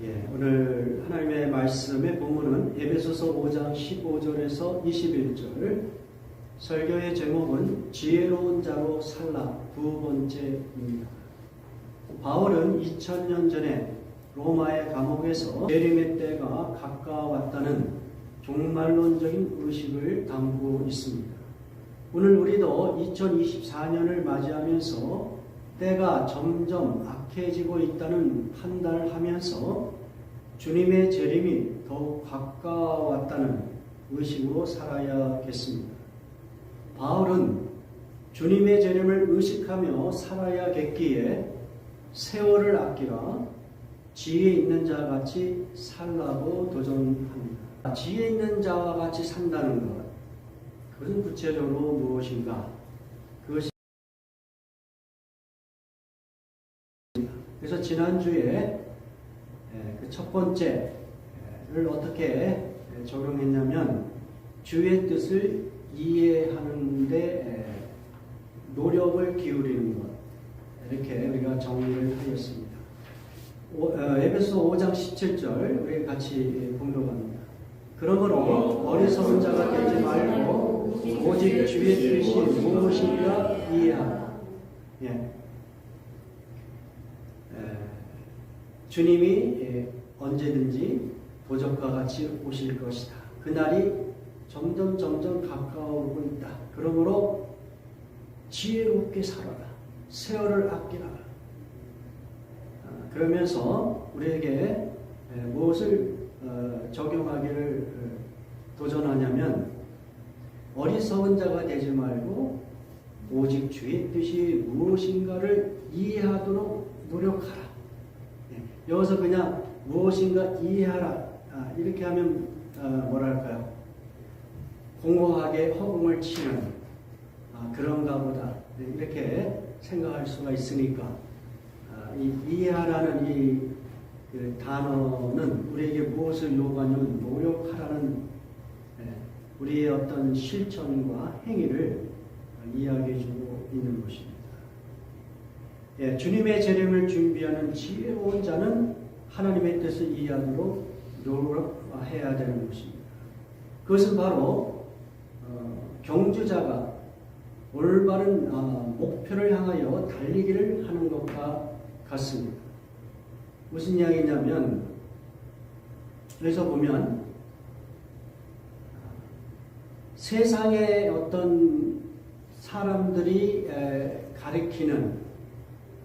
오늘 하나님의 말씀의 본문은 에베소서 5장 15절에서 21절. 설교의 제목은 지혜로운 자로 살라 두 번째입니다. 바울은 2000년 전에 로마의 감옥에서 재림의 때가 가까웠다는 종말론적인 의식을 담고 있습니다. 오늘 우리도 2024년을 맞이하면서 때가 점점 악해지고 있다는 판단을 하면서 주님의 재림이 더욱 가까웠다는 의식으로 살아야겠습니다. 바울은 주님의 재림을 의식하며 살아야겠기에 세월을 아끼라 지혜 있는 자와 같이 살라고 도전합니다. 지혜 있는 자와 같이 산다는 것, 그것은 구체적으로 무엇인가? 그것이 그래서 지난주에 그 첫 번째를 어떻게 적용했냐면 주의 뜻을 이해하는 데 노력을 기울이는 것, 이렇게 우리가 정리를 하였습니다. 에베소 5장 17절 우리 같이 공독합니다. 그러므로 어리석은 자가 되지 말고 오직 주의 뜻이 무엇인가 이해하라. 주님이 언제든지 도적과 같이 오실 것이다. 그날이 점점 가까워오고 있다. 그러므로 지혜롭게 살아라. 세월을 아끼라. 그러면서 우리에게 무엇을 적용하기를 도전하냐면 어리석은 자가 되지 말고 오직 주의 뜻이 무엇인가를 이해하도록 노력하라. 여기서 그냥 무엇인가 이해하라 이렇게 하면 뭐랄까요? 공허하게 허공을 치는 그런가 보다 이렇게 생각할 수가 있으니까 이 이해하라는 이 단어는 우리에게 무엇을 요구하냐면 노력하라는 우리의 어떤 실천과 행위를 이야기해 주고 있는 것입니다. 주님의 재림을 준비하는 지혜로운 자는 하나님의 뜻을 이해하도록 노력해야 되는 것입니다. 그것은 바로 경주자가 올바른 목표를 향하여 달리기를 하는 것과 같습니다. 무슨 이야기냐면 여기서 보면 세상의 어떤 사람들이 가리키는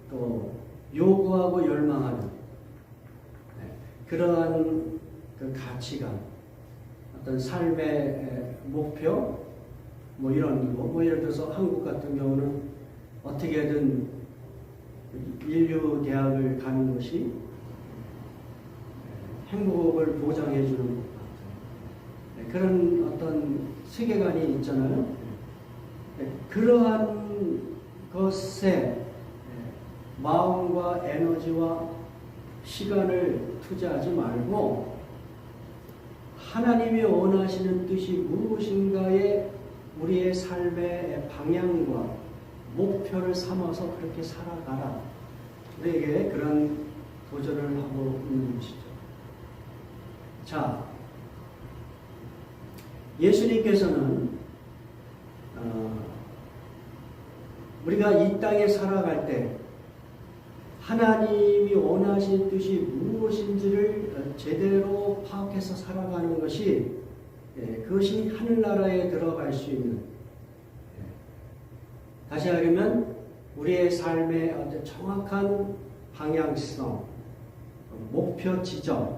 또 요구하고 열망하는 그러한 그 가치관, 어떤 삶의 목표, 뭐 이런 거, 뭐 예를 들어서 한국 같은 경우는 어떻게든 인류 대학을 가는 것이 행복을 보장해 주는 것 같아요. 그런 어떤 세계관이 있잖아요. 그러한 것에 마음과 에너지와 시간을 투자하지 말고 하나님이 원하시는 뜻이 무엇인가에 우리의 삶의 방향과 목표를 삼아서 그렇게 살아가라. 우리에게 그런 도전을 하고 있는 것이죠. 자, 예수님께서는 우리가 이 땅에 살아갈 때 하나님이 원하신 뜻이 무엇인지를 제대로 파악해서 살아가는 것이 그것이 하늘나라에 들어갈 수 있는, 다시 하려면 우리의 삶의 어떤 정확한 방향성, 목표 지점,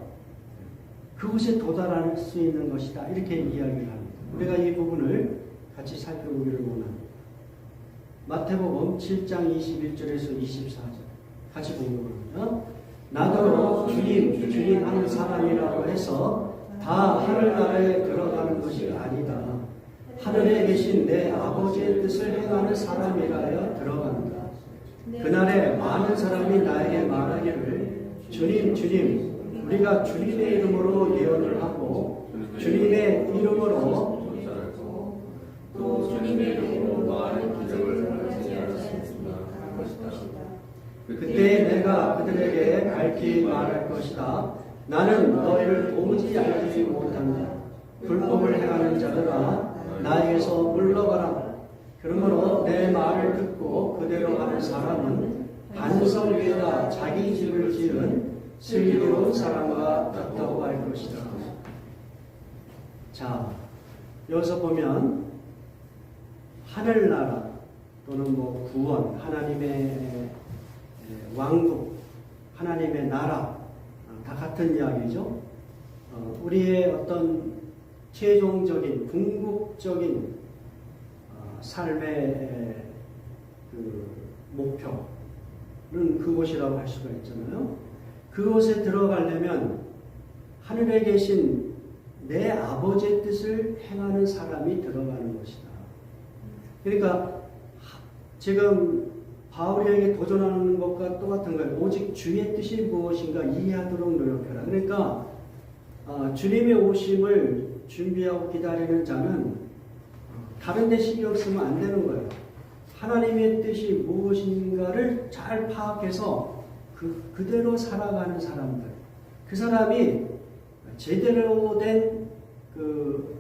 그곳에 도달할 수 있는 것이다. 이렇게 이야기를 합니다. 우리가 이 부분을 같이 살펴보기를 원합니다. 마태복음 7장 21절에서 24절 같이 공부합니다. 나더러 주님 하는 사람이라고 해서 다 하늘나라에 들어가는 것이 아니다. 하늘에 계신 내 아버지의 뜻을 행하는 사람이라야 들어간다. 그날에 많은 사람이 나에게 말하기를 주님 우리가 주님의 이름으로 예언을 하고 주님의 이름으로 또 주님의 이름으로 많은 기적을 하지 않았습니까? 그때 내가 그들에게 밝히 말할 것이다. 나는 너희를 도무지 알지 못한다. 불법을 행하는 자들아 나에게서 물러가라. 그러므로 내 말을 듣고 그대로 하는 사람은 반석 위에다 자기 집을 지은 슬기로운 사람과 같다고 할 것이다. 자, 여기서 보면 하늘나라 또는 뭐 구원, 하나님의 왕국, 하나님의 나라 다 같은 이야기죠. 우리의 어떤 최종적인 궁극적인 삶의 그 목표는 그곳이라고 할 수가 있잖아요. 그곳에 들어가려면 하늘에 계신 내 아버지의 뜻을 행하는 사람이 들어가는 것이다. 그러니까 지금 바울에게 도전하는 것과 똑같은 거예요. 오직 주의 뜻이 무엇인가 이해하도록 노력해라. 그러니까 주님의 오심을 준비하고 기다리는 자는 다른 데 신경 쓰면 안 되는 거예요. 하나님의 뜻이 무엇인가를 잘 파악해서 그대로 살아가는 사람들. 그 사람이 제대로 된 그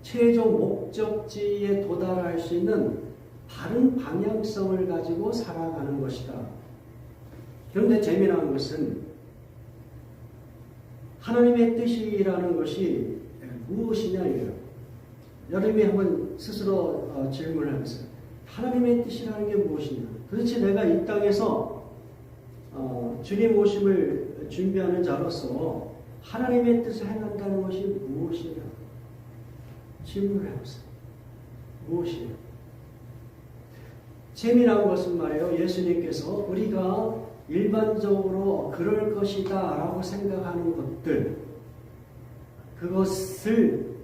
최종 목적지에 도달할 수 있는 바른 방향성을 가지고 살아가는 것이다. 그런데 재미난 것은 하나님의 뜻이라는 것이 무엇이냐 이거예요. 여러분이 한번 스스로 질문을 해보세요. 하나님의 뜻이라는 게 무엇이냐? 도대체 내가 이 땅에서 주님 오심을 준비하는 자로서 하나님의 뜻을 행한다는 것이 무엇이냐? 질문을 해보세요. 무엇이냐? 재미난 것은 말이에요. 예수님께서 우리가 일반적으로 그럴 것이다 라고 생각하는 것들, 그것을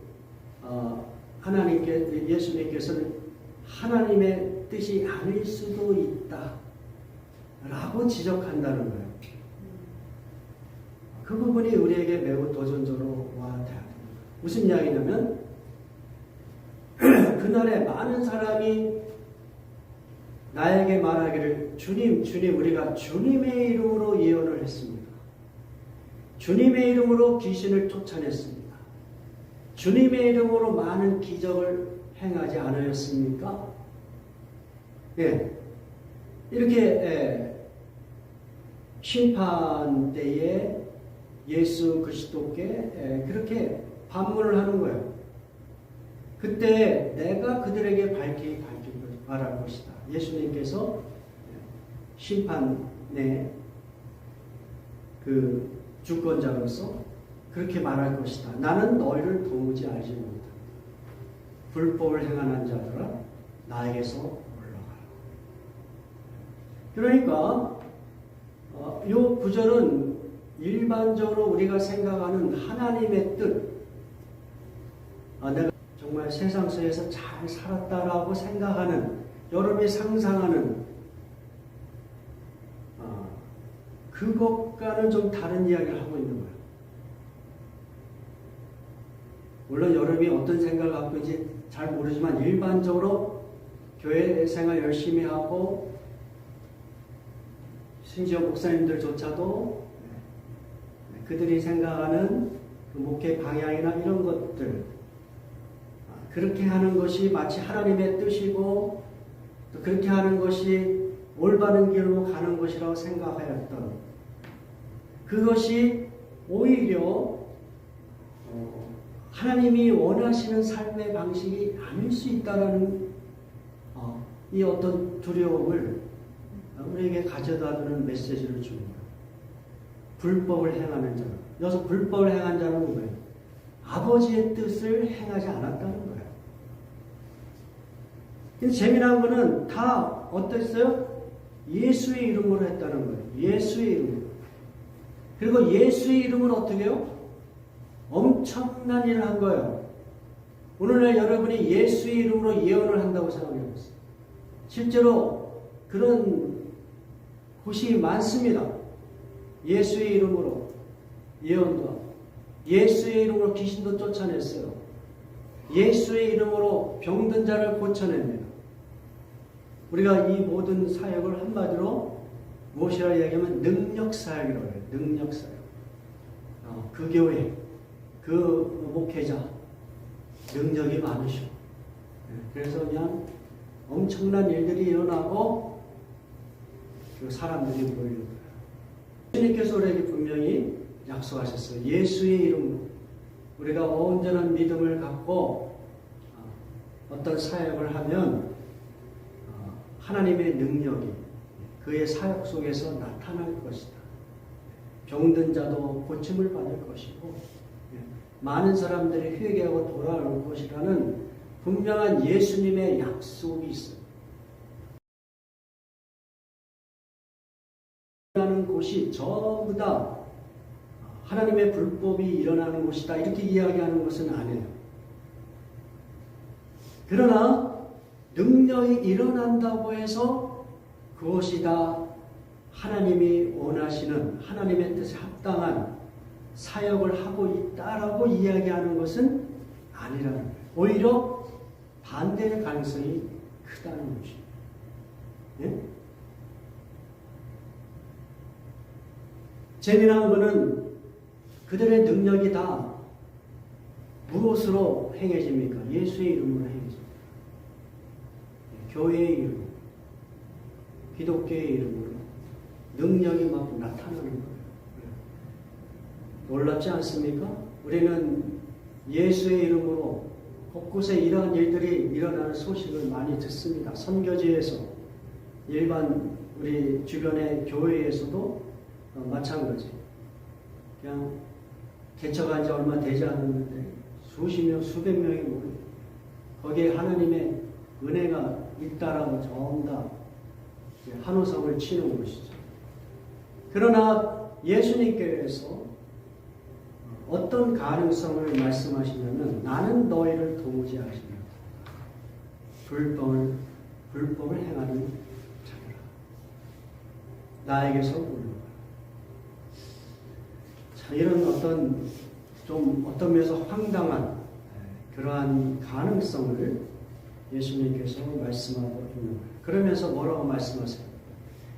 예수님께서는 하나님의 뜻이 아닐 수도 있다 라고 지적한다는 거예요. 그 부분이 우리에게 매우 도전적으로 와닿아야 됩니다. 무슨 이야기냐면 그날에 많은 사람이 나에게 말하기를 주님, 주님, 우리가 주님의 이름으로 예언을 했습니다. 주님의 이름으로 귀신을 쫓아냈습니다. 주님의 이름으로 많은 기적을 행하지 않았습니까? 예. 이렇게 심판 때에 예수 그리스도께 그렇게 반문을 하는 거예요. 그때 내가 그들에게 밝히 말할 것이다. 예수님께서 심판의 그 주권자로서 그렇게 말할 것이다. 나는 너희를 도무지 알지 못한다. 불법을 행하는 자들아 나에게서 올라가라. 그러니까 이 구절은 일반적으로 우리가 생각하는 하나님의 뜻, 내가 정말 세상 속에서 잘 살았다라고 생각하는, 여러분이 상상하는 그것과는 좀 다른 이야기를 하고 있는 거예요. 물론 여러분이 어떤 생각을 갖고 있는지 잘 모르지만 일반적으로 교회 생활 열심히 하고 심지어 목사님들조차도 그들이 생각하는 그 목회 방향이나 이런 것들, 그렇게 하는 것이 마치 하나님의 뜻이고 또 그렇게 하는 것이 올바른 길로 가는 것이라고 생각하였던, 그것이 오히려 하나님이 원하시는 삶의 방식이 아닐 수 있다라는 이 어떤 두려움을 우리에게 가져다 주는 메시지를 주는 거예요. 불법을 행하는 자. 여기서 불법을 행한 자는 뭐예요? 아버지의 뜻을 행하지 않았다는 거예요. 근데 재미난 거는 다 어땠어요? 예수의 이름으로 했다는 거예요. 예수의 이름으로. 그리고 예수의 이름으로 어떻게 해요? 엄청난 일을 한 거예요. 오늘날 여러분이 예수의 이름으로 예언을 한다고 생각해 보세요. 실제로 그런 곳이 많습니다. 예수의 이름으로 예언도 하고, 예수의 이름으로 귀신도 쫓아냈어요. 예수의 이름으로 병든 자를 고쳐냅니다. 우리가 이 모든 사역을 한마디로 무엇이라고 이야기하면 능력사역이라고 해요. 능력사역. 그 교회, 그 목회자 능력이 많으셔. 그래서 그냥 엄청난 일들이 일어나고 그 사람들이 모이는 거예요. 예수님께서 우리에게 분명히 약속하셨어요. 예수의 이름으로 우리가 온전한 믿음을 갖고 어떤 사역을 하면 하나님의 능력이 그의 사역 속에서 나타날 것이다. 병든 자도 고침을 받을 것이고 많은 사람들이 회개하고 돌아올 것이라는 분명한 예수님의 약속이 있어요. 일어나는 곳이 전부 다 하나님의 불법이 일어나는 곳이다 이렇게 이야기하는 것은 아니에요. 그러나 능력이 일어난다고 해서 그것이 다 하나님이 원하시는 하나님의 뜻에 합당한 사역을 하고 있다라고 이야기하는 것은 아니라는 거예요. 오히려 반대의 가능성이 크다는 것이죠. 예? 재미난 것은 그들의 능력이 다 무엇으로 행해집니까? 예수의 이름으로 행해집니다. 교회의 이름, 기독교의 이름으로 능력이 막 나타나는 거예요. 놀랍지 않습니까? 우리는 예수의 이름으로 곳곳에 이러한 일들이 일어나는 소식을 많이 듣습니다. 선교지에서, 일반 우리 주변의 교회에서도 마찬가지. 그냥 개척한 지 얼마 되지 않았는데 수십 명, 수백 명이 모여 거기에 하나님의 은혜가 있다라고 전부 다 한호성을 치는 것이죠. 그러나 예수님께서 어떤 가능성을 말씀하시냐면 나는 너희를 도무지 하시며 불법을 행하는 자라. 나에게서 물러가라. 자, 이런 어떤 면에서 황당한 그러한 가능성을 예수님께서 말씀하고 있는 거예요. 그러면서 뭐라고 말씀하세요?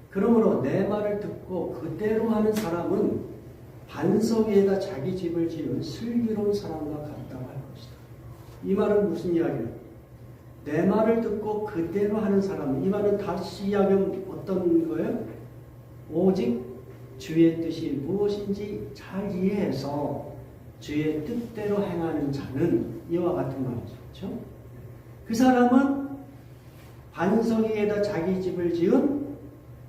그러므로 내 말을 듣고 그대로 하는 사람은 반석 위에다 자기 집을 지은 슬기로운 사람과 같다고 할 것이다. 이 말은 무슨 이야기예요? 내 말을 듣고 그대로 하는 사람, 이 말은 다시 이야기하면 어떤 거예요? 오직 주의 뜻이 무엇인지 잘 이해해서 주의 뜻대로 행하는 자는 이와 같은 말이죠. 그렇죠? 그 사람은 반석 위에다 자기 집을 지은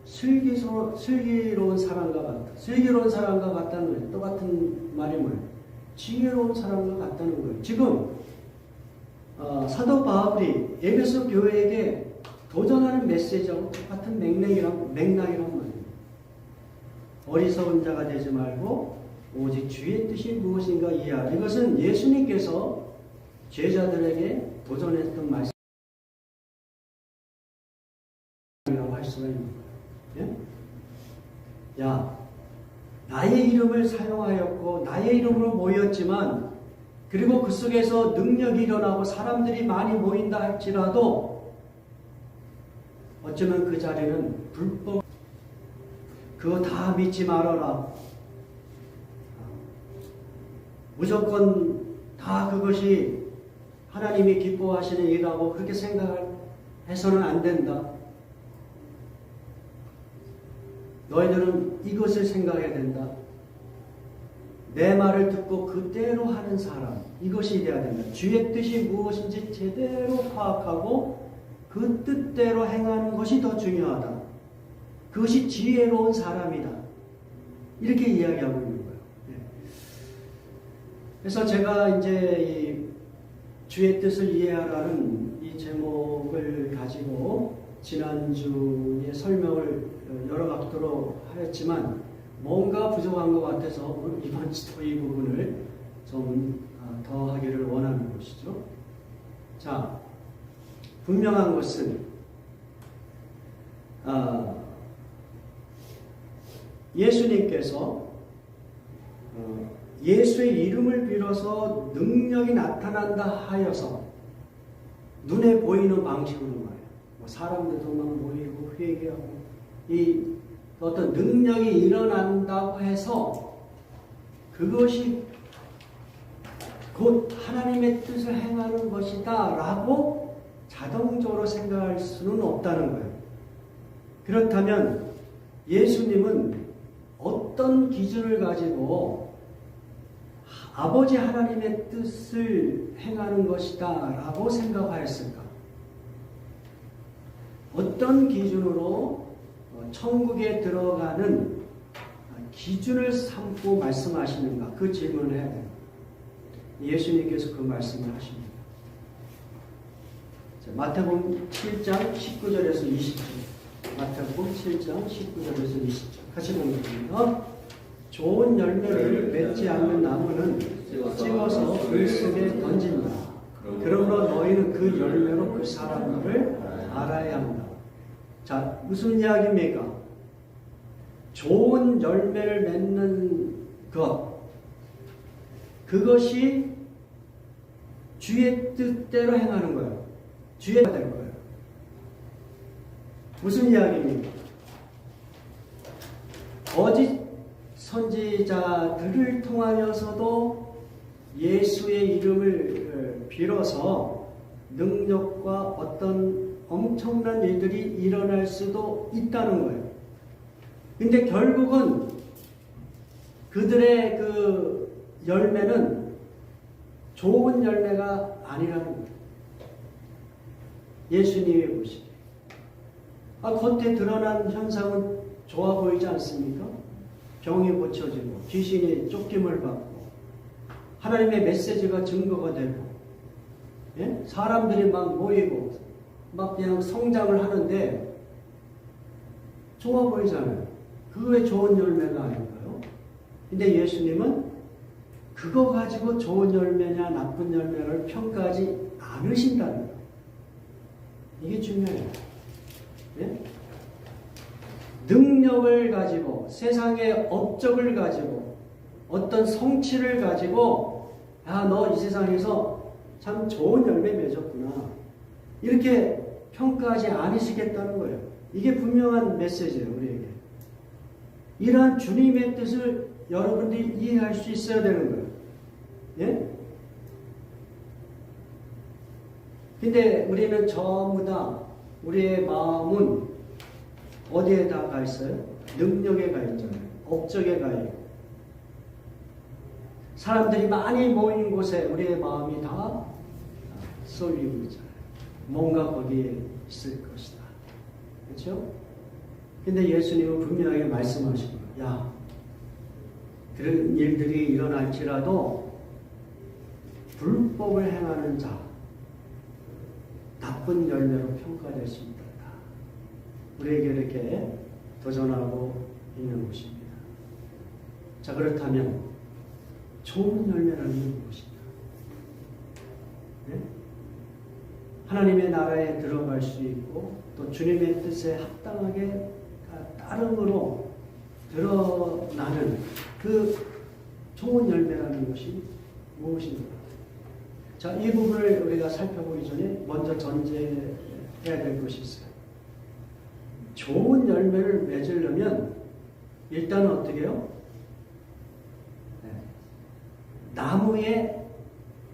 슬기로운 사람과 같다. 슬기로운 사람과 같다는 거예요. 똑같은 말이 뭐예요? 지혜로운 사람과 같다는 거예요. 지금 사도 바울이 에베소 교회에게 도전하는 메시지하고 똑같은 맥락이란 말이에요. 어리석은 자가 되지 말고 오직 주의 뜻이 무엇인가 이해하라. 이것은 예수님께서 제자들에게 도전했던 말씀이라고 할 수가 있는 거예요. 예? 야, 나의 이름을 사용하였고 나의 이름으로 모였지만 그리고 그 속에서 능력이 일어나고 사람들이 많이 모인다 할지라도 어쩌면 그 자리는 불법, 그거 다 믿지 말아라. 무조건 다 그것이 하나님이 기뻐하시는 일이라고 그렇게 생각해서는 안 된다. 너희들은 이것을 생각해야 된다. 내 말을 듣고 그대로 하는 사람, 이것이 되어야 된다. 주의 뜻이 무엇인지 제대로 파악하고 그 뜻대로 행하는 것이 더 중요하다. 그것이 지혜로운 사람이다. 이렇게 이야기하고 있는 거예요. 그래서 제가 이제 이 주의 뜻을 이해하라는 이 제목을 가지고 지난주에 설명을 여러 각도로 하였지만 뭔가 부족한 것 같아서 이번 주도 이 부분을 좀 더 하기를 원하는 것이죠. 자, 분명한 것은 예수님께서 예수의 이름을 빌어서 능력이 나타난다 하여서 눈에 보이는 방식으로 말이에요. 뭐 사람들도 막 모이고 회개하고 이 어떤 능력이 일어난다고 해서 그것이 곧 하나님의 뜻을 행하는 것이다 라고 자동적으로 생각할 수는 없다는 거예요. 그렇다면 예수님은 어떤 기준을 가지고 아버지 하나님의 뜻을 행하는 것이다 라고 생각하였을까? 어떤 기준으로 천국에 들어가는 기준을 삼고 말씀하시는가? 그 질문을 해야 돼요. 예수님께서 그 말씀을 하십니다. 마태복음 7장 19절에서 20절. 마태복음 7장 19절에서 20절. 같이 보겠습니다. 좋은 열매를 맺지 않는 나무는 찍어서 물 속에 던진다. 그러므로 너희는 그 열매로 그 사람들을 알아야 한다. 자, 무슨 이야기입니까? 좋은 열매를 맺는 것, 그것이 주의 뜻대로 행하는 거예요. 주의 뜻대로 될 거예요. 무슨 이야기입니까? 거짓 선지자들을 통하여서도 예수의 이름을 빌어서 능력과 어떤 엄청난 일들이 일어날 수도 있다는 거예요. 근데 결국은 그들의 그 열매는 좋은 열매가 아니라는 거예요. 예수님이 보시기에. 겉에 드러난 현상은 좋아 보이지 않습니까? 병이 고쳐지고 귀신이 쫓김을 받고 하나님의 메시지가 증거가 되고, 예? 사람들이 막 모이고 막 그냥 성장을 하는데 좋아 보이잖아요. 그게 좋은 열매가 아닌가요? 근데 예수님은 그거 가지고 좋은 열매냐 나쁜 열매를 평가하지 않으신다는 거예요. 이게 중요해요. 예? 능력을 가지고 세상의 업적을 가지고 어떤 성취를 가지고 너 이 세상에서 참 좋은 열매 맺었구나 이렇게 평가하지 않으시겠다는 거예요. 이게 분명한 메시지예요. 우리에게 이러한 주님의 뜻을 여러분들이 이해할 수 있어야 되는 거예요. 예? 근데 우리는 전부 다 우리의 마음은 어디에 다 가 있어요? 능력에 가 있잖아요. 업적에 가 있고. 사람들이 많이 모인 곳에 우리의 마음이 다 쏠리고 있잖아요. 뭔가 거기에 있을 것이다. 그렇죠? 근데 예수님은 분명하게 말씀하신 거예요. 야, 그런 일들이 일어날지라도 불법을 행하는 자, 나쁜 열매로 평가될 수 있다. 우리에게 이렇게 도전하고 있는 것입니다. 자, 그렇다면 좋은 열매라는 게 무엇인가? 네? 하나님의 나라에 들어갈 수 있고 또 주님의 뜻에 합당하게 따름으로 드러나는 그 좋은 열매라는 것이 무엇인가? 자, 이 부분을 우리가 살펴보기 전에 먼저 전제해야 될 것이 있어요. 좋은 열매를 맺으려면 일단 어떻게 해요? 나무에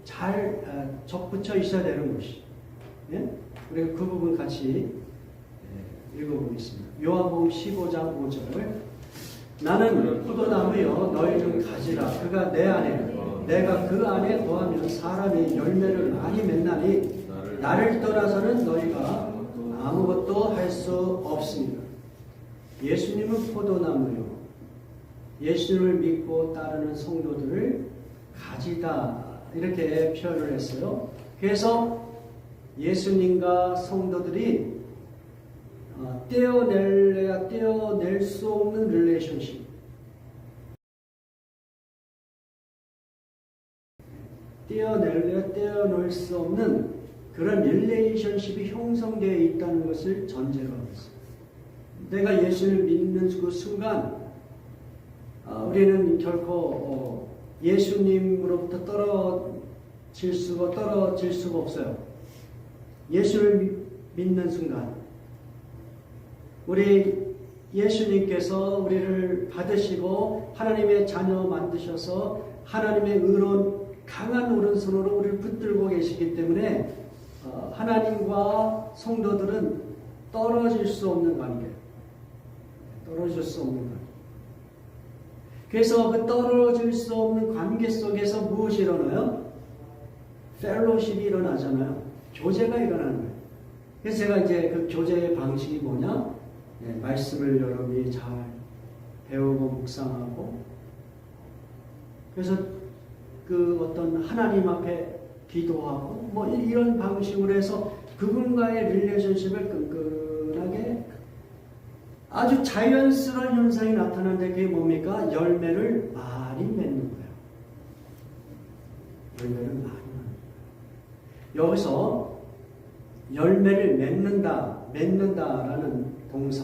잘 접붙여 있어야 되는 것이. 예? 우리가 그 부분 같이 읽어보겠습니다. 요한복음 15장 5절. 나는 포도나무여 너희는 가지라. 그가 내 안에 내가 그 안에 거하면 사람이 열매를 많이 맺나니 나를 떠나서는 너희가 아무것도 할 수 없습니다. 예수님은 포도나무요. 예수님을 믿고 따르는 성도들을 가지다. 이렇게 표현을 했어요. 그래서 예수님과 성도들이 떼어내야 떼어낼 수 없는 릴레이션십. 떼어내야 떼어낼 수 없는 그런 릴레이션십이 형성되어 있다는 것을 전제로 하고 있습니다. 내가 예수를 믿는 그 순간 우리는 결코 예수님으로부터 떨어질 수가 없어요. 예수를 믿는 순간 우리 예수님께서 우리를 받으시고 하나님의 자녀 만드셔서 하나님의 의로운 강한 오른손으로 우리를 붙들고 계시기 때문에 하나님과 성도들은 떨어질 수 없는 관계. 떨어질 수 없는 관계. 그래서 그 떨어질 수 없는 관계 속에서 무엇이 일어나요? 펠로십이 일어나잖아요. 교제가 일어나는 거예요. 그래서 제가 이제 그 교제의 방식이 뭐냐? 네, 말씀을 여러분이 잘 배우고 묵상하고, 그래서 그 어떤 하나님 앞에 기도하고 뭐 이런 방식으로 해서 그분과의 릴레이션십을 끈끈하게 아주 자연스러운 현상이 나타나는데 그게 뭡니까? 열매를 많이 맺는 거예요. 열매를 많이 맺는 거예요. 여기서 열매를 맺는다라는 동사,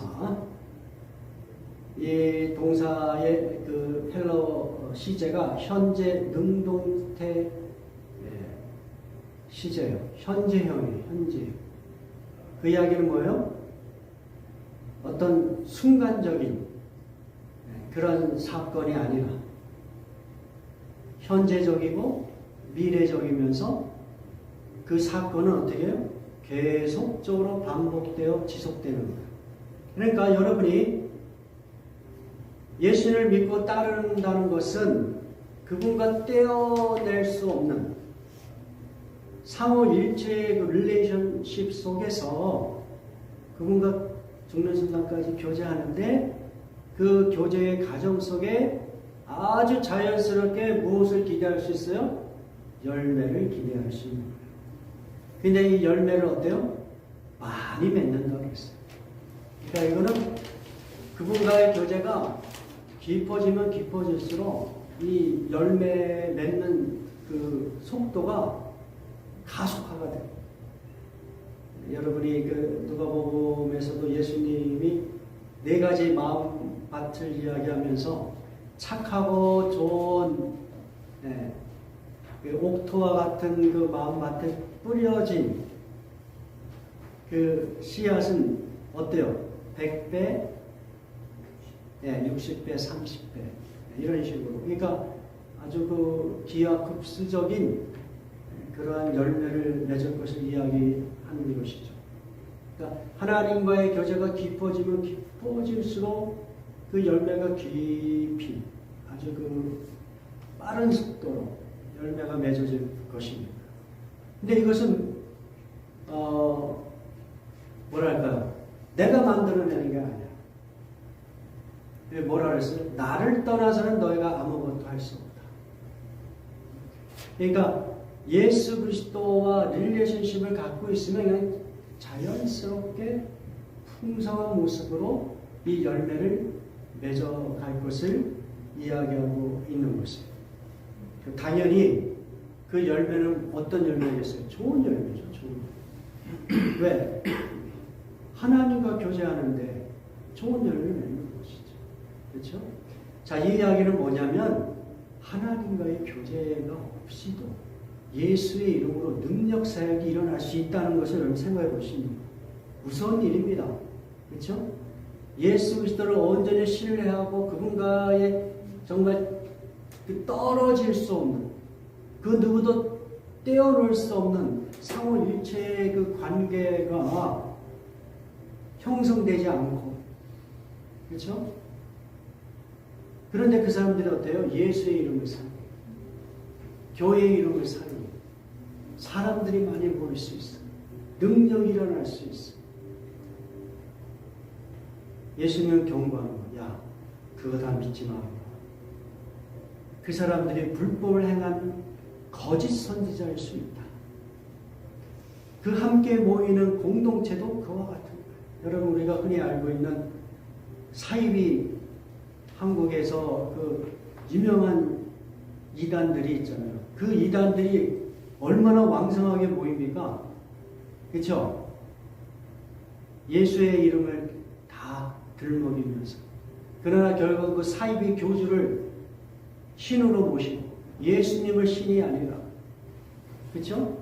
이 동사의 그 헬러 시제가 현재 능동태 시제예요. 현재형이에요. 현재. 그 이야기는 뭐예요? 어떤 순간적인 그런 사건이 아니라 현재적이고 미래적이면서 그 사건은 어떻게 해요? 계속적으로 반복되어 지속되는 거예요. 그러니까 여러분이 예수를 믿고 따른다는 것은 그분과 떼어낼 수 없는 상호일체의 그 릴레이션십 속에서 그분과 죽는 순간까지 교제하는데 그 교제의 과정 속에 아주 자연스럽게 무엇을 기대할 수 있어요? 열매를 기대할 수 있는 거예요. 근데 이 열매를 어때요? 많이 맺는다고 했어요. 그러니까 이거는 그분과의 교제가 깊어지면 깊어질수록 이 열매 맺는 그 속도가 가속화가 돼요. 여러분이 그 누가복음에서도 예수님이 4가지 마음밭을 이야기하면서 착하고 좋은 그 옥토와 같은 그 마음밭에 뿌려진 그 씨앗은 어때요? 100배, 60배, 30배 이런 식으로. 그러니까 아주 그 기하급수적인 그러한 열매를 맺을 것을 이야기하는 것이죠. 그러니까 하나님과의 교제가 깊어지면 깊어질수록 그 열매가 깊이 아주 그 빠른 속도로 열매가 맺어질 것입니다. 근데 이것은 뭐랄까요? 내가 만들어내는 게 아니야. 뭐라 그랬어요? 나를 떠나서는 너희가 아무것도 할 수 없다. 그러니까 예수 그리스도와 릴레이션십을 갖고 있으면 그냥 자연스럽게 풍성한 모습으로 이 열매를 맺어갈 것을 이야기하고 있는 것이에요. 당연히 그 열매는 어떤 열매겠어요? 좋은 열매죠. 좋은 열매. 왜? 하나님과 교제하는데 좋은 열매를 맺는 것이죠. 그렇죠? 자, 이 이야기는 뭐냐면 하나님과의 교제가 없이도 예수의 이름으로 능력 사역이 일어날 수 있다는 것을 여러분 생각해 보시면 무서운 일입니다. 그렇죠? 예수 그리스도를 온전히 신뢰하고 그분과의 정말 그 떨어질 수 없는 그 누구도 떼어놓을 수 없는 상호일체의 그 관계가 형성되지 않고, 그렇죠? 그런데 그 사람들이 어때요? 예수의 이름을 살고 교회의 이름을 살고 사람들이 많이 모일 수 있어. 능력이 일어날 수 있어. 예수님은 경고하는 거야. 야, 그거 다 믿지 마. 그 사람들이 불법을 행한 거짓 선지자일 수 있다. 그 함께 모이는 공동체도 그와 같은 거예요. 여러분, 우리가 흔히 알고 있는 사이비 한국에서 그 유명한 이단들이 있잖아요. 그 이단들이 얼마나 왕성하게 모입니까? 그렇죠? 예수의 이름을 다 들먹이면서. 그러나 결국 그 사이비 교주를 신으로 모시고 예수님을 신이 아니라, 그렇죠?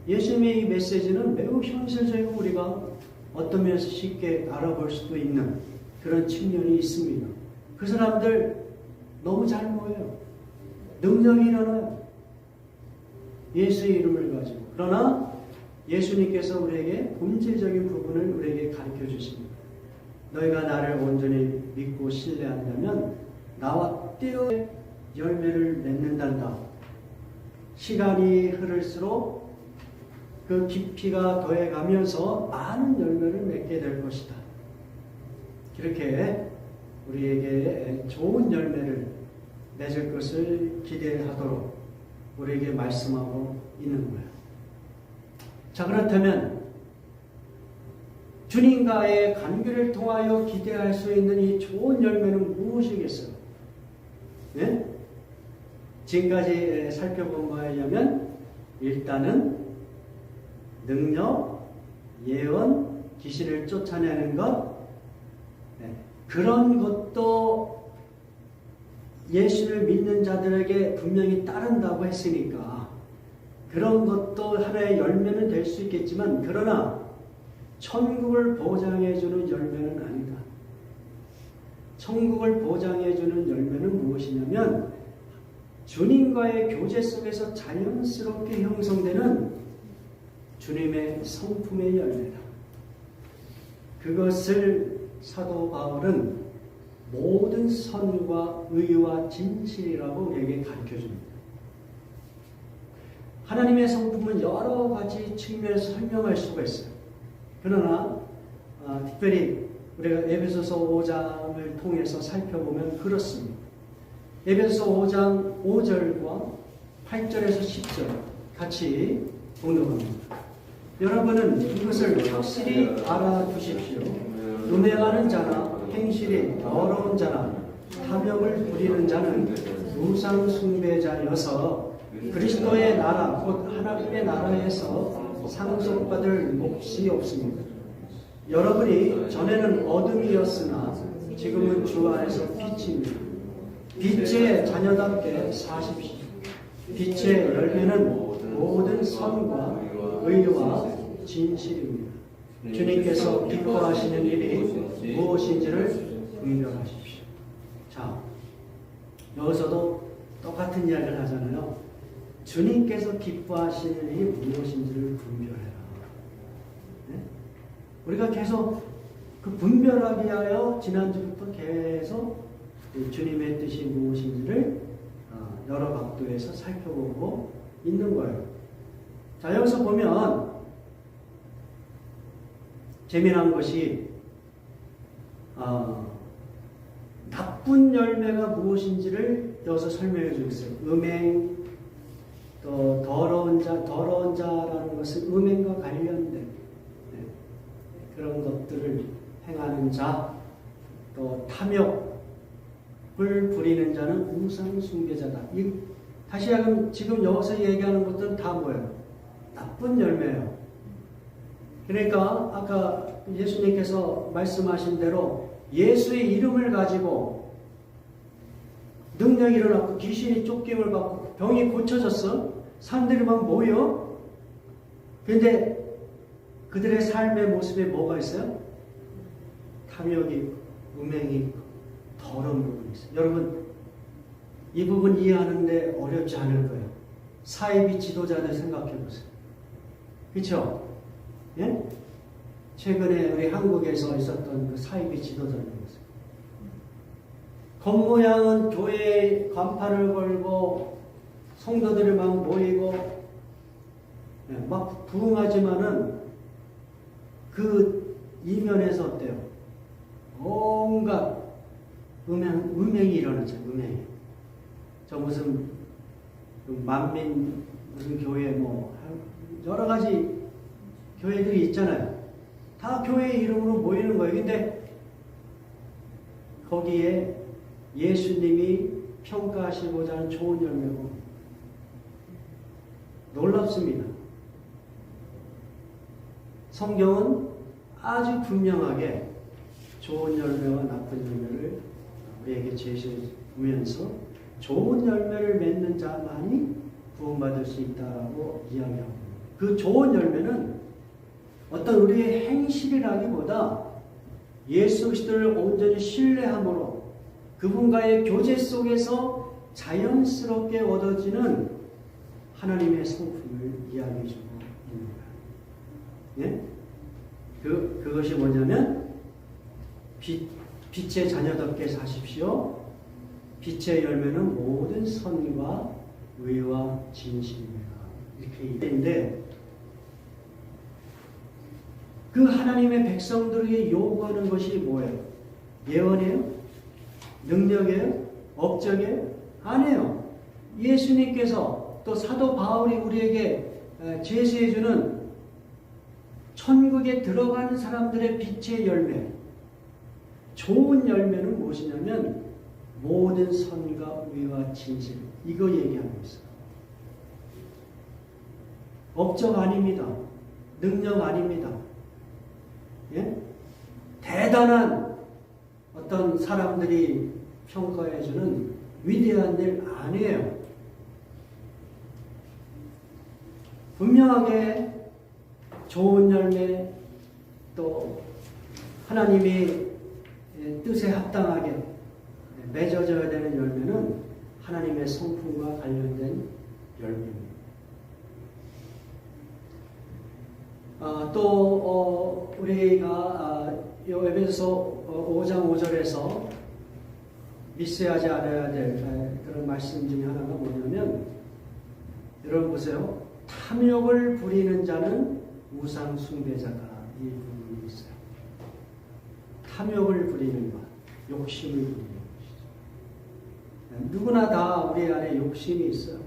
예수님의 이 메시지는 매우 현실적이고 우리가 어떤 면에서 쉽게 알아볼 수도 있는 그런 측면이 있습니다. 그 사람들 너무 잘 보여요. 능력이 일어나요. 예수의 이름을 가지고. 그러나 예수님께서 우리에게 본질적인 부분을 우리에게 가르쳐 주십니다. 너희가 나를 온전히 믿고 신뢰한다면 나와 떼어 열매를 맺는단다. 시간이 흐를수록 그 깊이가 더해가면서 많은 열매를 맺게 될 것이다. 그렇게 우리에게 좋은 열매를 맺을 것을 기대하도록 우리에게 말씀하고 있는 거예요. 자, 그렇다면 주님과의 관계를 통하여 기대할 수 있는 이 좋은 열매는 무엇이겠어요? 네? 지금까지 살펴본 바에 의하면 일단은 능력, 예언, 귀신을 쫓아내는 것, 그런 것도 예수를 믿는 자들에게 분명히 따른다고 했으니까 그런 것도 하나의 열매는 될 수 있겠지만, 그러나 천국을 보장해주는 열매는 아니다. 천국을 보장해주는 열매는 무엇이냐면 주님과의 교제 속에서 자연스럽게 형성되는 주님의 성품의 열매다. 그것을 사도 바울은 모든 선과 의와 진실이라고 우리에게 가르쳐줍니다. 하나님의 성품은 여러 가지 측면에서 설명할 수가 있어요. 그러나 특별히 우리가 에베소서 5장을 통해서 살펴보면 그렇습니다. 에베소서 5장 5절과 8절에서 10절 같이 봉독합니다. 여러분은 이것을 확실히 알아두십시오. 음행하는 자나 행실이 더러운 자나 탐욕을 부리는 자는 우상 숭배자여서 그리스도의 나라 곧 하나님의 나라에서 상속받을 몫이 없습니다. 여러분이 전에는 어둠이었으나 지금은 주 안에서 빛입니다. 빛의 자녀답게 사십시오. 빛의 열매는 모든 선과 의와 진실입니다. 주님께서 기뻐하시는 일이 무엇인지를 분별하십시오. 자, 여기서도 똑같은 이야기를 하잖아요. 주님께서 기뻐하시는 일이 무엇인지를 분별해라. 네? 우리가 계속 그 분별하기 위하여 지난주부터 계속 주님의 뜻이 무엇인지를 여러 각도에서 살펴보고 있는 거예요. 자, 여기서 보면 재미난 것이 나쁜 열매가 무엇인지를 여기서 설명해 주고 있어요. 음행, 또 더러운 자라는 것은 음행과 관련된 그런 것들을 행하는 자, 또 탐욕을 부리는 자는 우상 숭배자다. 다시 하면 지금 여기서 얘기하는 것들은 다 뭐예요? 나쁜 열매예요. 그러니까 아까 예수님께서 말씀하신 대로 예수의 이름을 가지고 능력이 일어났고 귀신이 쫓김을 받고 병이 고쳐졌어. 사람들이 막 모여. 그런데 그들의 삶의 모습에 뭐가 있어요? 탐욕이 있고 음행이 있고 더러운 부분이 있어요. 여러분, 이 부분 이해하는데 어렵지 않을 거예요. 사이비 지도자들 생각해 보세요. 그렇죠? 예? 최근에 우리 한국에서 있었던 그 사이비 지도자들 보세요. 겉모양은 교회에 간판을 걸고 성도들이 막 모이고 막 부흥하지만은 그 이면에서 어때요? 온갖 음행이 일어나죠. 음행이. 저 무슨 만민 무슨 교회 뭐 여러 가지 교회들이 있잖아요. 다 교회 이름으로 모이는 거예요. 근데 거기에 예수님이 평가하시고자 하는 좋은 열매고 놀랍습니다. 성경은 아주 분명하게 좋은 열매와 나쁜 열매를 우리에게 제시하면서 좋은 열매를 맺는 자만이 구원받을 수 있다고 이야기합니다. 그 좋은 열매는 어떤 우리의 행실이라기보다 예수 그리스도를 온전히 신뢰함으로 그분과의 교제 속에서 자연스럽게 얻어지는 하나님의 성품을 이야기해주고 있는 거예요. 예? 그것이 뭐냐면 빛의 자녀답게 사십시오. 빛의 열매는 모든 선과 의와 진실입니다. 이렇게 얘기했는데 그 하나님의 백성들에게 요구하는 것이 뭐예요? 예언이에요? 능력이에요? 업적이에요? 아니에요. 예수님께서 또 사도 바울이 우리에게 제시해주는 천국에 들어가는 사람들의 빛의 열매, 좋은 열매는 무엇이냐면 모든 선과 의와 진실, 이거 얘기하고 있어요. 업적 아닙니다. 능력 아닙니다. 예? 대단한 어떤 사람들이 평가해주는 위대한 일 아니에요. 분명하게 좋은 열매, 또 하나님이 뜻에 합당하게 맺어져야 되는 열매는 하나님의 성품과 관련된 열매입니다. 또 우리가 에베소서 5장 5절에서 미스하지 않아야 될 그런 말씀 중에 하나가 뭐냐면, 여러분 보세요. 탐욕을 부리는 자는 우상 숭배자다, 이 부분이 있어요. 탐욕을 부리는 것, 욕심을 부리는 것이죠. 누구나 다 우리 안에 욕심이 있어요.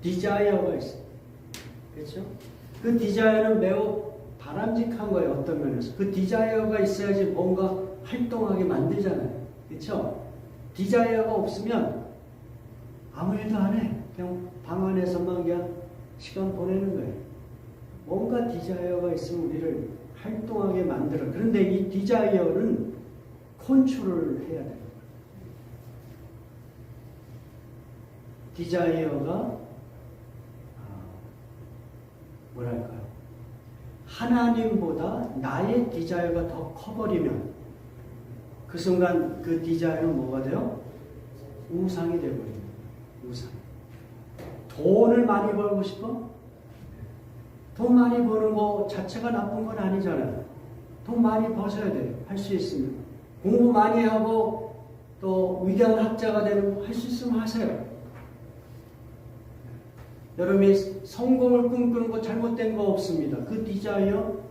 디자이어가 있어요. 그렇죠? 그 디자이어는 매우 바람직한 거예요. 어떤 면에서. 그 디자이어가 있어야지 뭔가 활동하게 만들잖아요. 그렇죠? 디자이어가 없으면 아무 일도 안 해. 그냥 방 안에서만 그냥 시간 보내는 거예요. 뭔가 디자이어가 있으면 우리를 활동하게 만들어. 그런데 이 디자이어는 컨트롤을 해야 돼요. 디자이어가 뭐랄까요? 하나님보다 나의 디자이어가 더 커버리면 그 순간 그 디자이어는 뭐가 돼요? 우상이 되어버립니다. 우상. 돈을 많이 벌고 싶어? 돈 많이 버는 거 자체가 나쁜 건 아니잖아요. 돈 많이 버셔야 돼요. 할 수 있으면. 공부 많이 하고 또 위대한 학자가 되는 할 수 있으면 하세요. 여러분이 성공을 꿈꾸는 거 잘못된 거 없습니다. 그 디자이어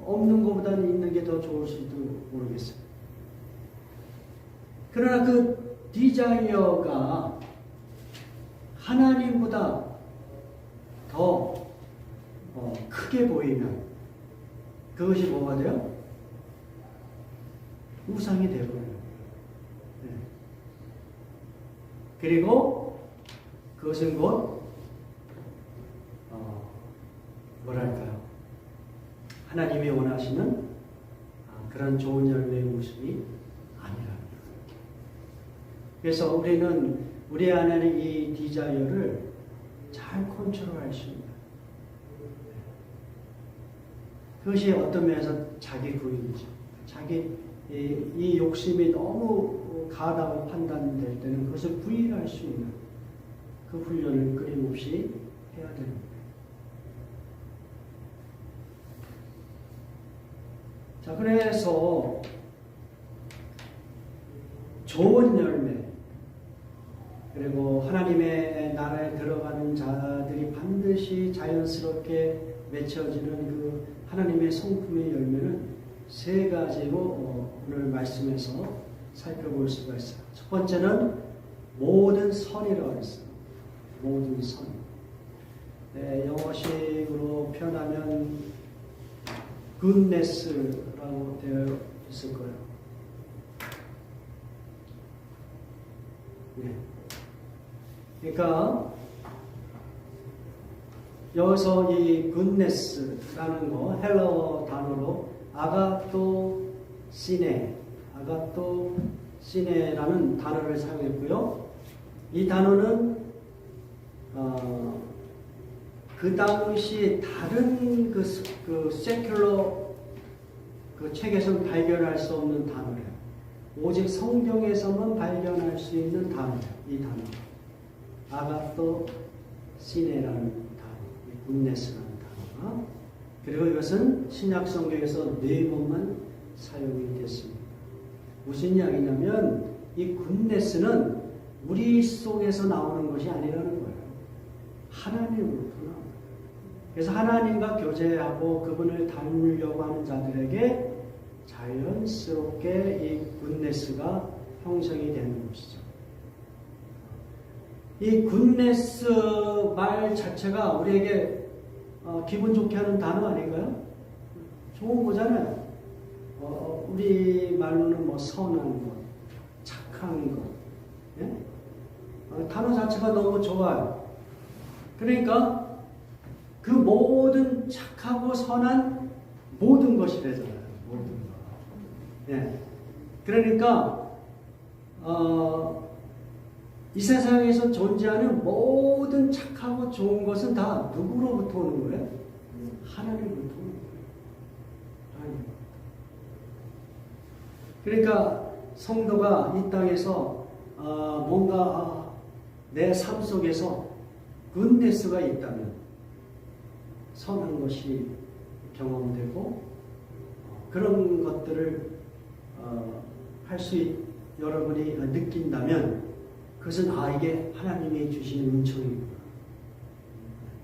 없는 것보다는 있는 게 더 좋을지도 모르겠어요. 그러나 그 디자이어가 하나님보다 더 크게 보이면 그것이 뭐가 돼요? 우상이 되어버려요. 네. 그리고 그것은 곧 뭐랄까요? 하나님이 원하시는 그런 좋은 열매의 모습이 아니라는 거예요. 그래서 우리는 우리 안에는 이 디자이어를 잘 컨트롤할 수 있는, 그것이 어떤 면에서 자기 구인이죠. 자기 이 욕심이 너무 가다고 판단될 때는 그것을 부인할 수 있는 그 훈련을 끊임없이 해야 됩니다. 자, 그래서 좋은 열매, 그리고 하나님의 나라에 들어가는 자들이 반드시 자연스럽게 맺혀지는 그 하나님의 성품의 열매는 세 가지로 오늘 말씀에서 살펴볼 수가 있어요. 첫 번째는 모든 선이라고 했어요. 모든 선. 영어식으로 표현하면 goodness라고 되어 있을 거예요. 네. 그러니까 여기서 이 goodness라는 거 헬라어 단어로 아가또 시네라는 단어를 사용했고요. 이 단어는 그 당시 다른 그 세큘러 그 책에서는 발견할 수 없는 단어예요. 오직 성경에서만 발견할 수 있는 단어예요. 이 단어. 아가토 시네라는 단어, 굿네스라는 단어가. 그리고 이것은 신약 성경에서 4번만 사용이 됐습니다. 무슨 이야기냐면 이 굿네스는 우리 속에서 나오는 것이 아니라는 거예요. 하나님으로부터 나오는 거예요. 그래서 하나님과 교제하고 그분을 닮으려고 하는 자들에게 자연스럽게 이 굿네스가 형성이 되는 것이죠. 이 굿네스 말 자체가 우리에게 기분 좋게 하는 단어 아닌가요? 좋은 거잖아요. 우리 말로는 뭐 선한 것, 착한 것, 예? 단어 자체가 너무 좋아요. 그러니까 그 모든 착하고 선한 모든 것이 되잖아요. 모든 것. 예. 그러니까 이 세상에서 존재하는 모든 착하고 좋은 것은 다 누구로부터 오는 거예요? 하나님으로부터 오는 거예요. 하나님. 그러니까 성도가 이 땅에서 뭔가 내 삶 속에서 굿네스가 있다면 선한 것이 경험되고 그런 것들을 할 수 여러분이 느낀다면 그것은 이게 하나님이 주시는 은총이구나.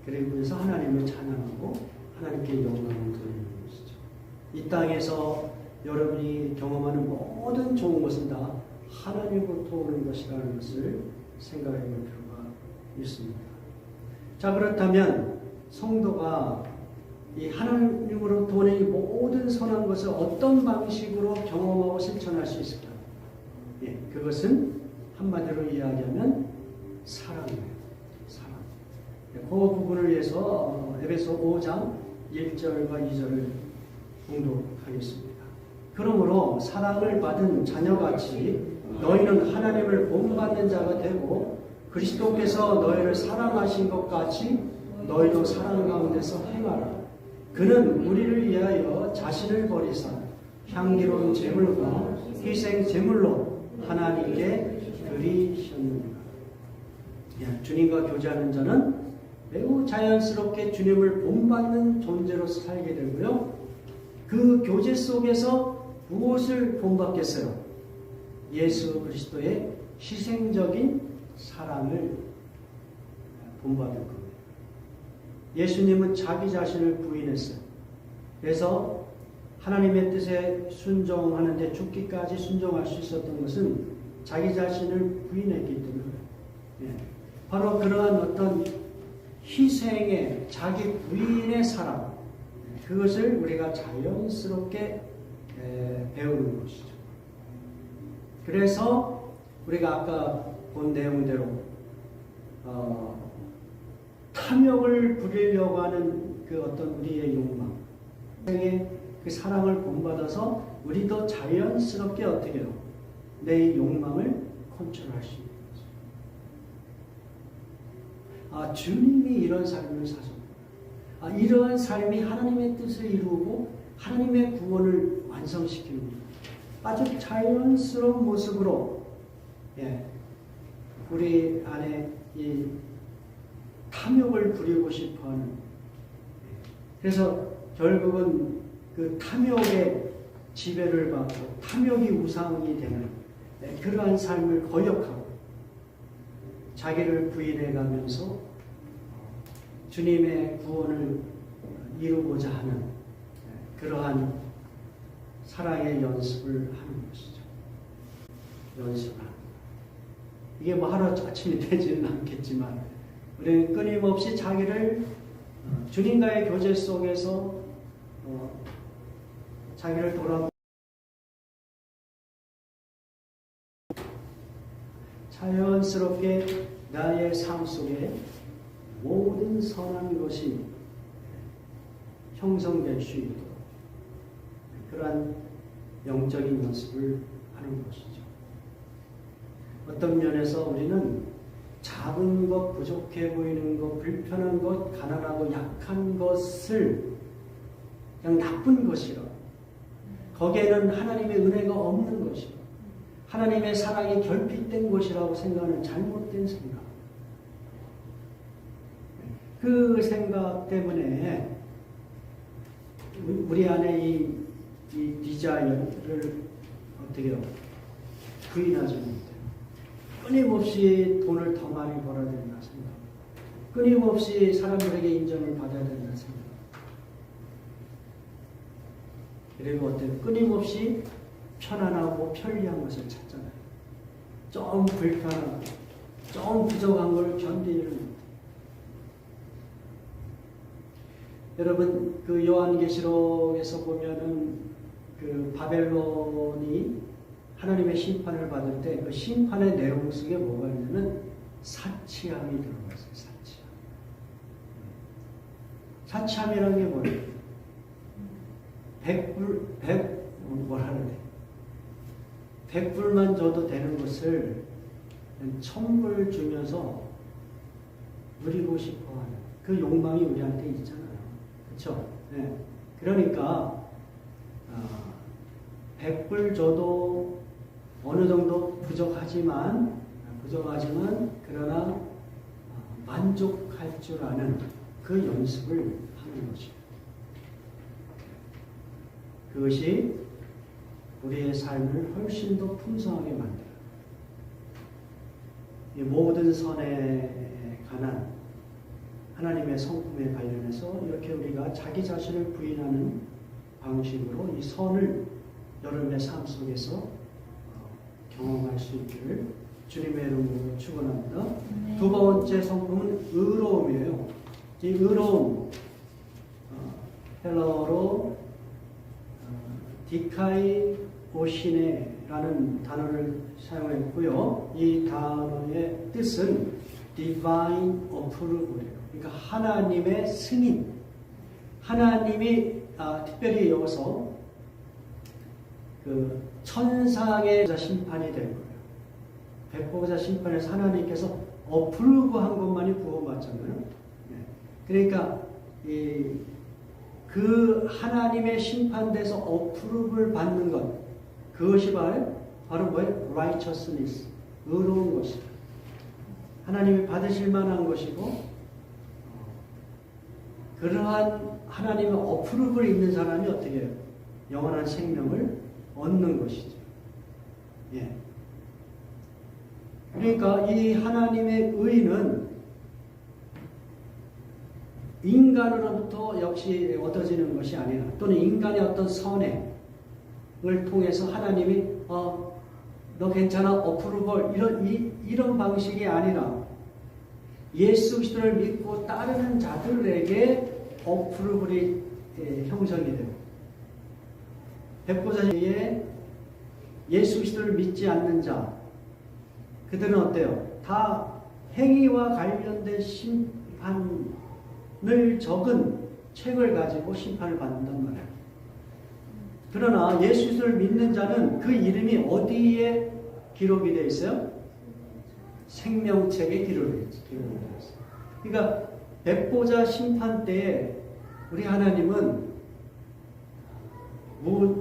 그래서 하나님을 찬양하고 하나님께 영광을 돌리는 것이죠. 이 땅에서 여러분이 경험하는 모든 좋은 것은 다 하나님으로부터 오는 것이라는 것을 생각해 볼 필요가 있습니다. 자, 그렇다면 성도가 이 하나님으로부터 오는 이 모든 선한 것을 어떤 방식으로 경험하고 실천할 수 있을까? 예, 그것은 한마디로 이야기하면 사랑이에요. 사랑. 그 부분을 위해서 에베소 5장 1절과 2절을 공독하겠습니다. 그러므로 사랑을 받은 자녀같이 너희는 하나님을 본받는 자가 되고 그리스도께서 너희를 사랑하신 것 같이 너희도 사랑 가운데서 행하라. 그는 우리를 위하여 자신을 버리사 향기로운 제물과 희생 제물로 하나님께 드리셨느니라. 주님과 교제하는 자는 매우 자연스럽게 주님을 본받는 존재로 살게 되고요. 그 교제 속에서 무엇을 본받겠어요? 예수 그리스도의 희생적인 사랑을 본받을 겁니다. 예수님은 자기 자신을 부인했어요. 그래서 하나님의 뜻에 순종하는데 죽기까지 순종할 수 있었던 것은 자기 자신을 부인했기 때문에 바로 그러한 어떤 희생의 자기 부인의 사랑 그것을 우리가 자연스럽게 배우는 것이죠. 그래서 우리가 아까 본 내용대로 탐욕을 부리려고 하는 그 어떤 우리의 욕망, 그 사랑을 본받아서 우리도 자연스럽게 어떻게 해요? 내 욕망을 컨트롤할 수 있는 거죠. 주님이 이런 삶을 사셨구나. 이러한 삶이 하나님의 뜻을 이루고 하나님의 구원을 완성시키는 거예요. 아주 자연스러운 모습으로 우리 안에 이 탐욕을 부리고 싶어하는 그래서 결국은 그 탐욕의 지배를 받고 탐욕이 우상이 되는 그러한 삶을 거역하고 자기를 부인해가면서 주님의 구원을 이루고자 하는 그러한 사랑의 연습을 하는 것이죠. 연습하는 이게 뭐 하루아침에 되지는 않겠지만 우리는 끊임없이 자기를 주님과의 교제 속에서 자기를 돌아보고 자연스럽게 나의 삶 속에 모든 선한 것이 형성될 수 있도록 그러한 영적인 연습을 하는 것이죠. 어떤 면에서 우리는 작은 것, 부족해 보이는 것, 불편한 것, 가난하고 약한 것을 그냥 나쁜 것이라 거기에는 하나님의 은혜가 없는 것이고 하나님의 사랑이 결핍된 것이라고 생각하는 잘못된 생각. 그 생각 때문에 우리 안에 이 디자이어를 어떻게 해요? 부인하지 못해요. 끊임없이 돈을 더 많이 벌어야 된다 생각. 끊임없이 사람들에게 인정을 받아야 된다 생각. 그리고 어때요? 끊임없이 편안하고 편리한 것을 찾잖아요. 좀 불편하고 좀 부족한 걸 견디는 것. 여러분 그 요한계시록에서 보면은 그 바벨론이 하나님의 심판을 받을 때 그 심판의 내용 속에 뭐가 있냐면 사치함이 들어가 있어요. 사치함이라는 게 뭐예요? 뭐라 그래? 100불만 줘도 되는 것을 1000불 주면서 누리고 싶어 하는 그 욕망이 우리한테 있잖아요. 그렇죠? 네. 그러니까 100불 줘도 어느 정도 부족하지만 그러나 만족할 줄 아는 그 연습을 하는 것입니다. 그것이 우리의 삶을 훨씬 더 풍성하게 만들어요. 이 모든 선에 관한 하나님의 성품에 관련해서 이렇게 우리가 자기 자신을 부인하는 방식으로 이 선을 여러분의 삶 속에서 경험할 수 있기를 주님의 이름으로 축원합니다. 두 번째 성품은 의로움이에요. 이 의로움, 헬라어로 디카이 오시네라는 단어를 사용했고요. 이 단어의 뜻은 divine approval이에요. 그러니까 하나님의 승인. 하나님이 특별히 여기서 그 천상의 심판이 될 거예요. 백보자 심판에서 하나님께서 어프로브한 것만이 구원받잖아요. 그러니까 그 하나님의 심판대에서 어프로브를 받는 것, 그것이 바로 뭐예요? righteousness, 의로운 것이다. 하나님이 받으실 만한 것이고, 그러한 하나님의 어프로브를 있는 사람이 어떻게 해요? 영원한 생명을 얻는 것이죠. 예. 그러니까 이 하나님의 의는 인간으로부터 역시 얻어지는 것이 아니라, 또는 인간의 어떤 선행을 통해서 하나님이 너 괜찮아, 어프로벌, 이런 방식이 아니라 예수 그리스도를 믿고 따르는 자들에게 어프로벌이 형성이 돼요. 백보자에 예수 그리스도를 믿지 않는 자, 그들은 어때요? 다 행위와 관련된 심판을 적은 책을 가지고 심판을 받는단 말이에요. 그러나 예수 그리스도를 믿는 자는 그 이름이 어디에 기록이 되어 있어요? 생명책에 기록이 되어 있어요. 그러니까 백보자 심판 때에 우리 하나님은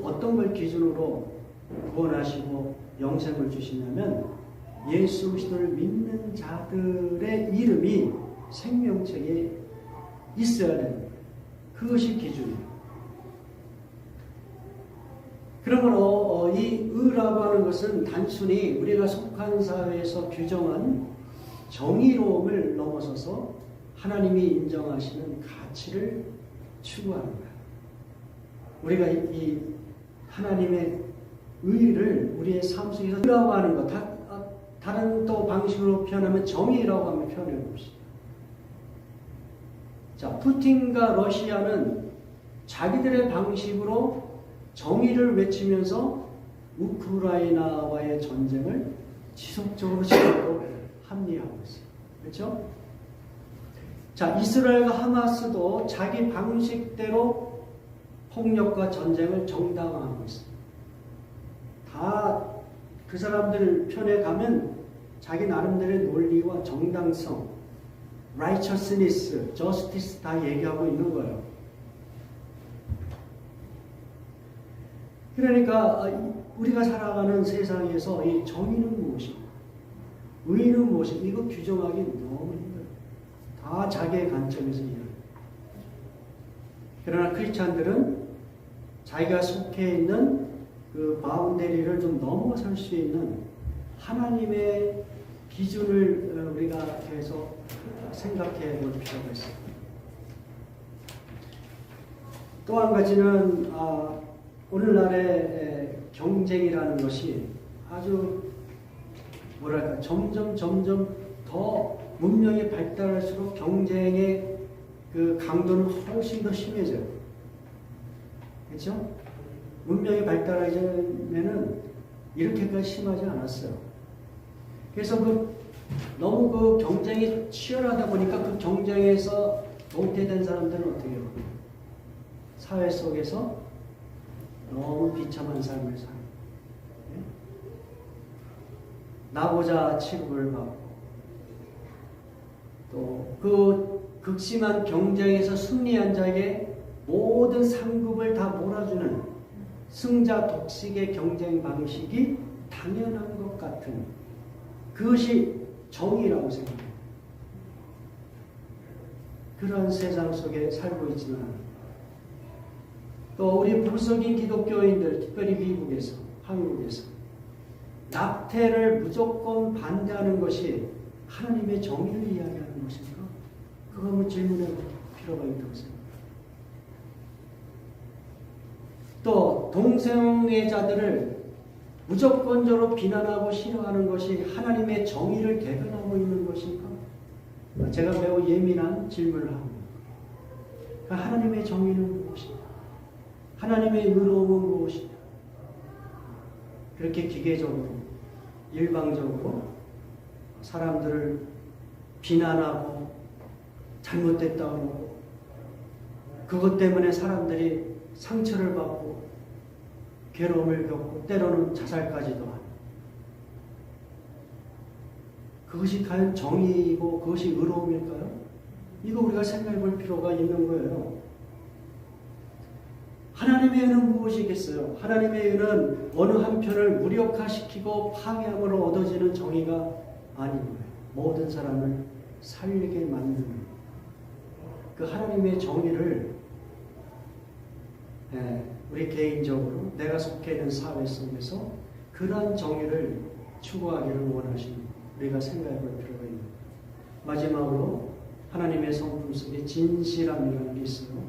어떤 걸 기준으로 구원하시고 영생을 주시냐면 예수 그리스도를 믿는 자들의 이름이 생명책에 있어야 되는 거예요. 그것이 기준이에요. 그러므로 이 의라고 하는 것은 단순히 우리가 속한 사회에서 규정한 정의로움을 넘어서서 하나님이 인정하시는 가치를 추구하는 거예요. 우리가 이 하나님의 의를 우리의 삶 속에서 의라고 하는 것, 다른 또 방식으로 표현하면 정의라고 하면 표현해 봅시다. 자, 푸틴과 러시아는 자기들의 방식으로 정의를 외치면서 우크라이나와의 전쟁을 지속적으로 지금도 합리하고 있어요. 그렇죠? 자, 이스라엘과 하마스도 자기 방식대로 폭력과 전쟁을 정당화하고 있습니다. 다 그 사람들 편에 가면 자기 나름대로의 논리와 정당성, righteousness, justice 다 얘기하고 있는 거예요. 그러니까 우리가 살아가는 세상에서 이 정의는 무엇인가, 의는 무엇인가, 이거 규정하기 너무 힘들어요. 다 자기의 관점에서 이해해요. 그러나 크리스찬들은 자기가 속해 있는 그 바운더리를 좀 넘어설 수 있는 하나님의 기준을 우리가 계속 생각해 볼 필요가 있습니다. 또 한 가지는 오늘날의 경쟁이라는 것이 아주 뭐랄까 점점 더 문명이 발달할수록 경쟁의 그 강도는 훨씬 더 심해져요. 그렇죠? 문명이 발달하면은 이렇게까지 심하지 않았어요. 그래서 너무 그 경쟁이 치열하다 보니까 그 경쟁에서 도태된 사람들은 어떻게 해요? 사회 속에서 너무 비참한 삶을 살아요. 나고자 취급을 받고 또 그 극심한 경쟁에서 승리한 자에게 모든 상급을 다 몰아주는 승자 독식의 경쟁 방식이 당연한 것 같은 그것이 정의라고 생각해요. 그런 세상 속에 살고 있지는 않아요. 또 우리 보수적인 기독교인들, 특별히 미국에서, 한국에서 낙태를 무조건 반대하는 것이 하나님의 정의를 이야기하는 것일까? 그거 한번 질문해 볼 필요가 있다고 생각합니다. 또 동성애자들을 무조건적으로 비난하고 싫어하는 것이 하나님의 정의를 대변하고 있는 것일까? 제가 매우 예민한 질문을 합니다. 하나님의 정의는 무엇이냐? 하나님의 의로움은 무엇이냐? 그렇게 기계적으로, 일방적으로 사람들을 비난하고 잘못됐다고 하고 그것 때문에 사람들이 상처를 받고 괴로움을 겪고 때로는 자살까지도 하는 그것이 과연 정의이고 그것이 의로움일까요? 이거 우리가 생각해 볼 필요가 있는 거예요. 하나님의 의는 무엇이겠어요? 하나님의 의는 어느 한편을 무력화시키고 파괴함으로 얻어지는 정의가 아닌 거예요. 모든 사람을 살리게 만드는 그 하나님의 정의를 우리 개인적으로 내가 속해 있는 사회 속에서 그러한 정의를 추구하기를 원하시는 우리가 생각해 볼 필요가 있는 거예요. 마지막으로 하나님의 성품 속에 진실함이라는 게 있어요.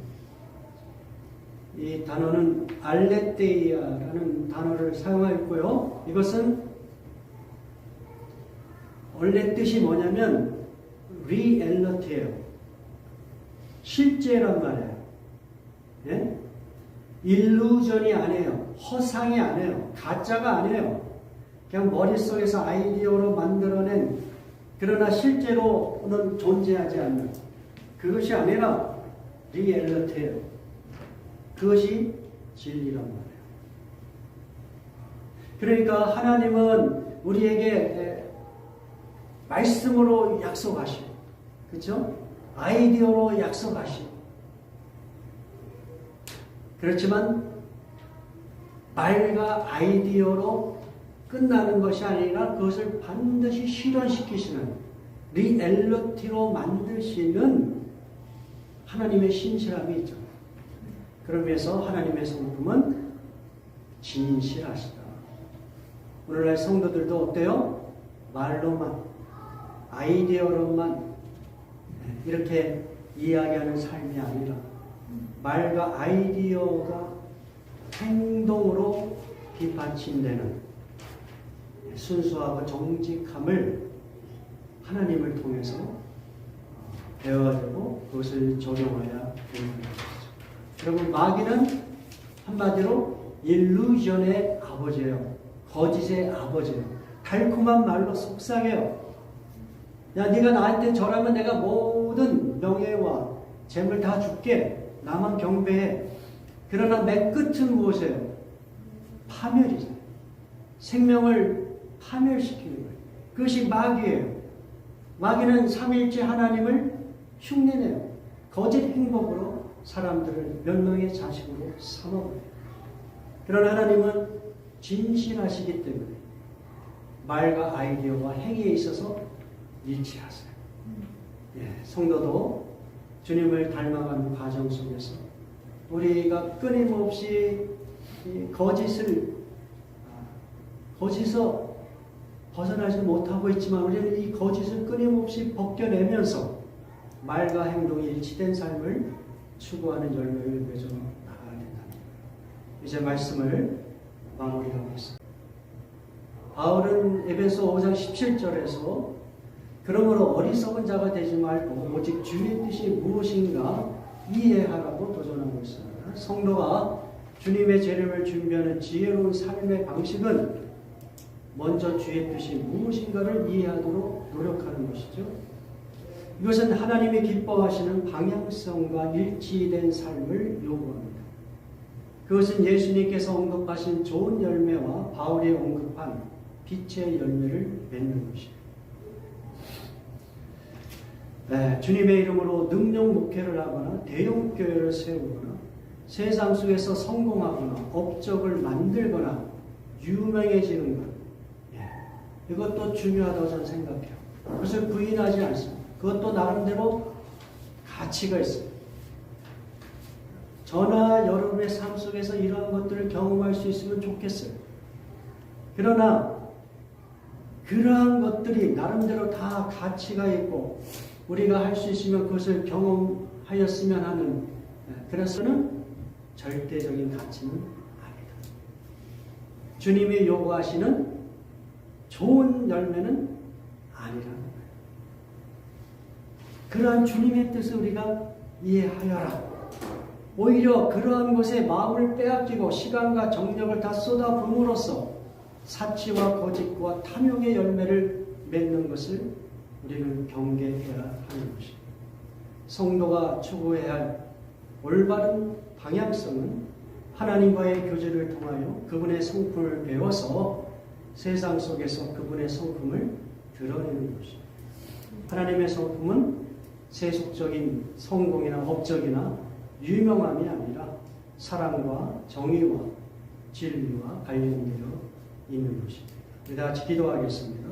이 단어는 알레테이아라는 단어를 사용하였고요. 이것은 원래 뜻이 뭐냐면 리얼리티예요. 실제란 말이에요. 예? 일루전이 아니에요. 허상이 아니에요. 가짜가 아니에요. 그냥 머릿속에서 아이디어로 만들어낸 그러나 실제로는 존재하지 않는 그것이 아니라 리얼리티예요. 그것이 진리란 말이에요. 그러니까 하나님은 우리에게 말씀으로 약속하시고, 그렇죠? 아이디어로 약속하시고, 그렇지만 말과 아이디어로 끝나는 것이 아니라 그것을 반드시 실현시키시는 리얼리티로 만드시는 하나님의 신실함이 있죠. 그러면서 하나님의 성품은 진실하시다. 오늘날 성도들도 어때요? 말로만, 아이디어로만 이렇게 이야기하는 삶이 아니라 말과 아이디어가 행동으로 뒷받침되는 순수하고 정직함을 하나님을 통해서 배워야 되고 그것을 적용해야 되는 것이죠. 여러분, 마귀는 한마디로 일루전의 아버지예요. 거짓의 아버지예요. 달콤한 말로 속삭여요. 야, 네가 나한테 절하면 내가 모든 명예와 재물 다 줄게. 나만 경배해. 그러나 맨 끝은 무엇이에요? 파멸이잖아요. 생명을 파멸시키는 거예요. 그것이 마귀예요. 마귀는 삼위일체 하나님을 흉내내요. 거짓 행복으로 사람들을 멸망의 자식으로 삼아버려요. 그러나 하나님은 진실하시기 때문에 말과 아이디어와 행위에 있어서 일치하세요. 성도도 주님을 닮아가는 과정 속에서 우리가 끊임없이 거짓에서 벗어나지 못하고 있지만 우리는 이 거짓을 끊임없이 벗겨내면서 말과 행동이 일치된 삶을 추구하는 열매를 맺어 나가야 된다. 이제 말씀을 마무리하겠습니다. 바울은 에베소 5장 17절에서 그러므로 어리석은 자가 되지 말고 오직 주의 뜻이 무엇인가 이해하라고 도전하고 있습니다. 성도가 주님의 재림을 준비하는 지혜로운 삶의 방식은 먼저 주의 뜻이 무엇인가를 이해하도록 노력하는 것이죠. 이것은 하나님이 기뻐하시는 방향성과 일치된 삶을 요구합니다. 그것은 예수님께서 언급하신 좋은 열매와 바울이 언급한 빛의 열매를 맺는 것입니다. 주님의 이름으로 능력 목회를 하거나 대형 교회를 세우거나 세상 속에서 성공하거나 업적을 만들거나 유명해지는 것, 이것도 중요하다고 저는 생각해요. 그것을 부인하지 않습니다. 그것도 나름대로 가치가 있습니다. 저나 여러분의 삶 속에서 이러한 것들을 경험할 수 있으면 좋겠어요. 그러나 그러한 것들이 나름대로 다 가치가 있고 우리가 할 수 있으면 그것을 경험하였으면 하는, 그래서는 절대적인 가치는 아니다. 주님이 요구하시는 좋은 열매는 아니라는 거예요. 그러한 주님의 뜻을 우리가 이해하여라. 오히려 그러한 것에 마음을 빼앗기고 시간과 정력을 다 쏟아부음으로써 사치와 거짓과 탐욕의 열매를 맺는 것을 우리는 경계해야 하는 것입니다. 성도가 추구해야 할 올바른 방향성은 하나님과의 교제를 통하여 그분의 성품을 배워서 세상 속에서 그분의 성품을 드러내는 것입니다. 하나님의 성품은 세속적인 성공이나 업적이나 유명함이 아니라 사랑과 정의와 진리와 관련되어 있는 것입니다. 우리 다 같이 기도하겠습니다.